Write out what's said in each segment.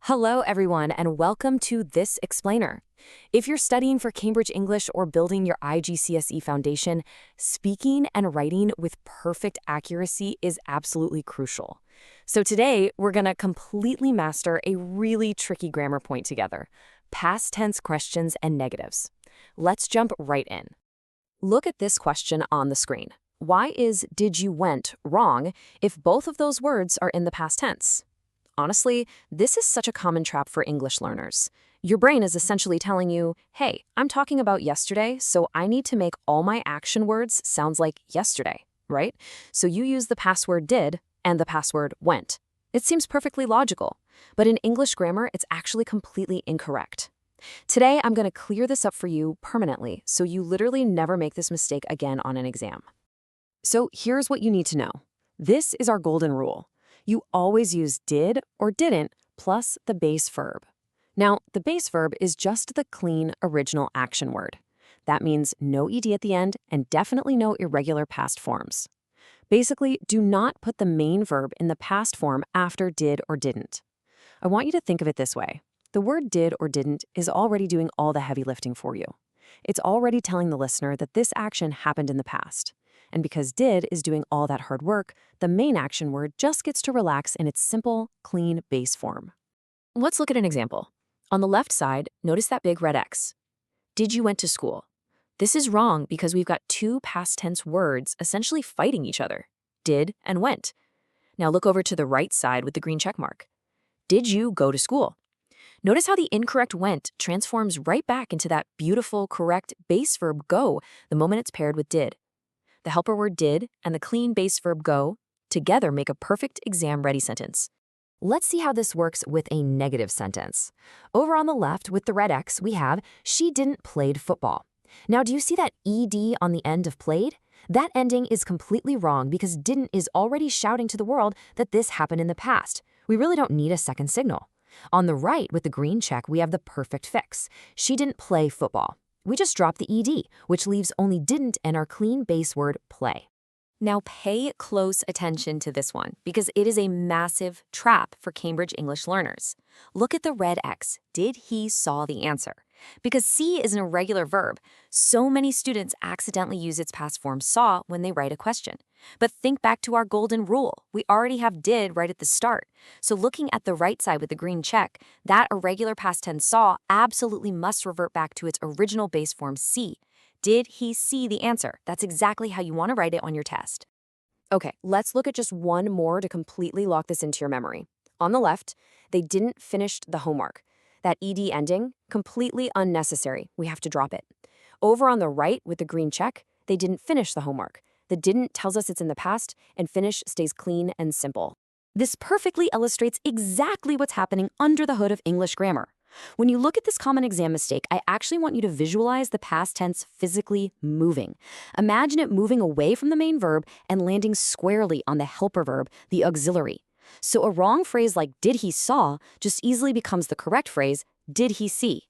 Hello, everyone, and welcome to This Explainer. If you're studying for Cambridge English or building your IGCSE foundation, speaking and writing with perfect accuracy is absolutely crucial. So today, we're going to completely master a really tricky grammar point together: past tense questions and negatives. Let's jump right in. Look at this question on the screen. Why is did you went wrong if both of those words are in the past tense? Honestly, this is such a common trap for English learners. Your brain is essentially telling you, hey, I'm talking about yesterday, so I need to make all my action words sound like yesterday, right? So you use the past word did and the past word went. It seems perfectly logical, but in English grammar, it's actually completely incorrect. Today, I'm going to clear this up for you permanently, so you literally never make this mistake again on an exam. So here's what you need to know. This is our golden rule. You always use did or didn't plus the base verb. Now, the base verb is just the clean original action word. That means no ed at the end and definitely no irregular past forms. Basically, do not put the main verb in the past form after did or didn't. I want you to think of it this way. The word did or didn't is already doing all the heavy lifting for you. It's already telling the listener that this action happened in the past. And because did is doing all that hard work, the main action word just gets to relax in its simple, clean base form. Let's look at an example. On the left side, notice that big red X. Did you went to school? This is wrong because we've got two past tense words essentially fighting each other, did and went. Now look over to the right side with the green check mark. Did you go to school? Notice how the incorrect went transforms right back into that beautiful, correct base verb go the moment it's paired with did. The helper word did and the clean base verb go together make a perfect exam-ready sentence. Let's see how this works with a negative sentence. Over on the left with the red X, we have, she didn't played football. Now, do you see that ed on the end of played? That ending is completely wrong because didn't is already shouting to the world that this happened in the past. We really don't need a second signal. On the right with the green check, we have the perfect fix. She didn't play football. We just dropped the ed, which leaves only didn't and our clean base word play. Now pay close attention to this one because it is a massive trap for Cambridge English learners. Look at the red X. Did he saw the answer? Because see is an irregular verb, so many students accidentally use its past form saw when they write a question. But think back to our golden rule. We already have did right at the start. So looking at the right side with the green check, that irregular past tense saw absolutely must revert back to its original base form see. Did he see the answer? That's exactly how you want to write it on your test. Okay, let's look at just one more to completely lock this into your memory. On the left, they didn't finish the homework. That ed ending, completely unnecessary. We have to drop it. Over on the right with the green check, they didn't finish the homework. The didn't tells us it's in the past, and finish stays clean and simple. This perfectly illustrates exactly what's happening under the hood of English grammar. When you look at this common exam mistake, I actually want you to visualize the past tense physically moving. Imagine it moving away from the main verb and landing squarely on the helper verb, the auxiliary. So a wrong phrase like did he saw just easily becomes the correct phrase, did he see?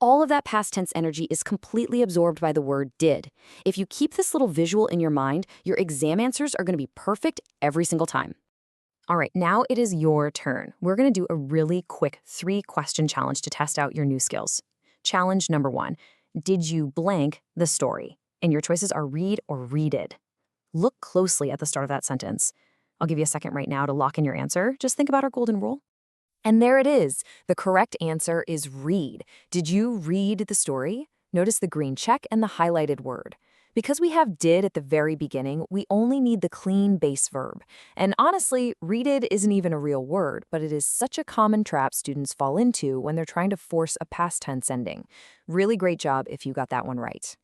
All of that past tense energy is completely absorbed by the word did. If you keep this little visual in your mind, your exam answers are going to be perfect every single time. All right, now it is your turn. We're going to do a really quick 3-question challenge to test out your new skills. Challenge number 1, did you blank the story? And your choices are read or readed. Look closely at the start of that sentence. I'll give you a second right now to lock in your answer. Just think about our golden rule. And there it is. The correct answer is read. Did you read the story? Notice the green check and the highlighted word. Because we have did at the very beginning, we only need the clean base verb. And honestly, readed isn't even a real word, but it is such a common trap students fall into when they're trying to force a past tense ending. Really great job if you got that one right.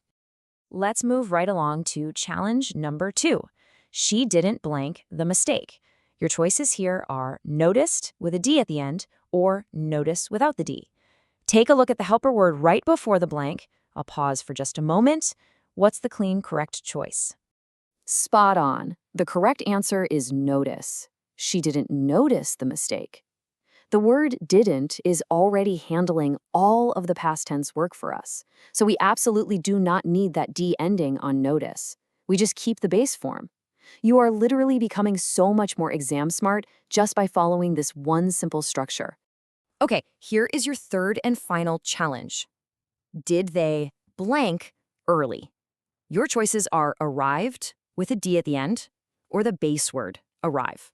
Let's move right along to challenge number 2. She didn't blank the mistake. Your choices here are noticed with a D at the end or notice without the D. Take a look at the helper word right before the blank. I'll pause for just a moment. What's the clean, correct choice? Spot on. The correct answer is notice. She didn't notice the mistake. The word didn't is already handling all of the past tense work for us. So we absolutely do not need that D ending on notice. We just keep the base form. You are literally becoming so much more exam smart just by following this one simple structure. Okay, here is your third and final challenge. Did they blank early? Your choices are arrived with a D at the end or the base word, arrive.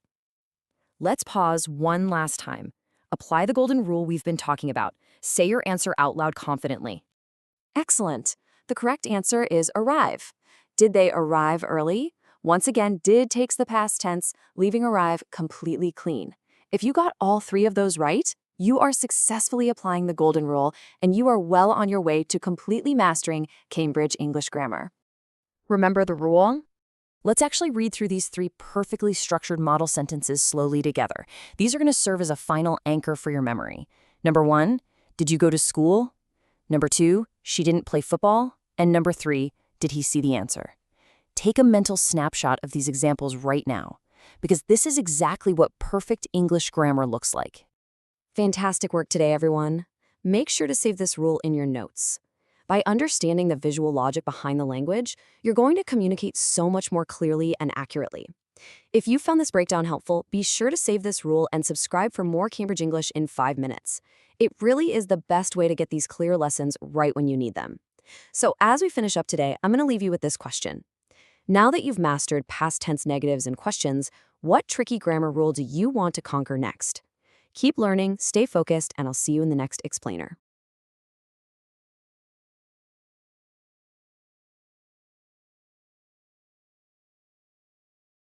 Let's pause one last time. Apply the golden rule we've been talking about. Say your answer out loud confidently. Excellent. The correct answer is arrive. Did they arrive early? Once again, did takes the past tense, leaving arrive completely clean. If you got all three of those right, you are successfully applying the golden rule, and you are well on your way to completely mastering Cambridge English grammar. Remember the rule? Let's actually read through these three perfectly structured model sentences slowly together. These are going to serve as a final anchor for your memory. Number 1, did you go to school? Number 2, she didn't play football. And number 3, did he see the answer? Take a mental snapshot of these examples right now, because this is exactly what perfect English grammar looks like. Fantastic work today, everyone. Make sure to save this rule in your notes. By understanding the visual logic behind the language, you're going to communicate so much more clearly and accurately. If you found this breakdown helpful, be sure to save this rule and subscribe for more Cambridge English in 5 minutes. It really is the best way to get these clear lessons right when you need them. So as we finish up today, I'm going to leave you with this question. Now that you've mastered past tense negatives and questions, what tricky grammar rule do you want to conquer next? Keep learning, stay focused, and I'll see you in the next explainer.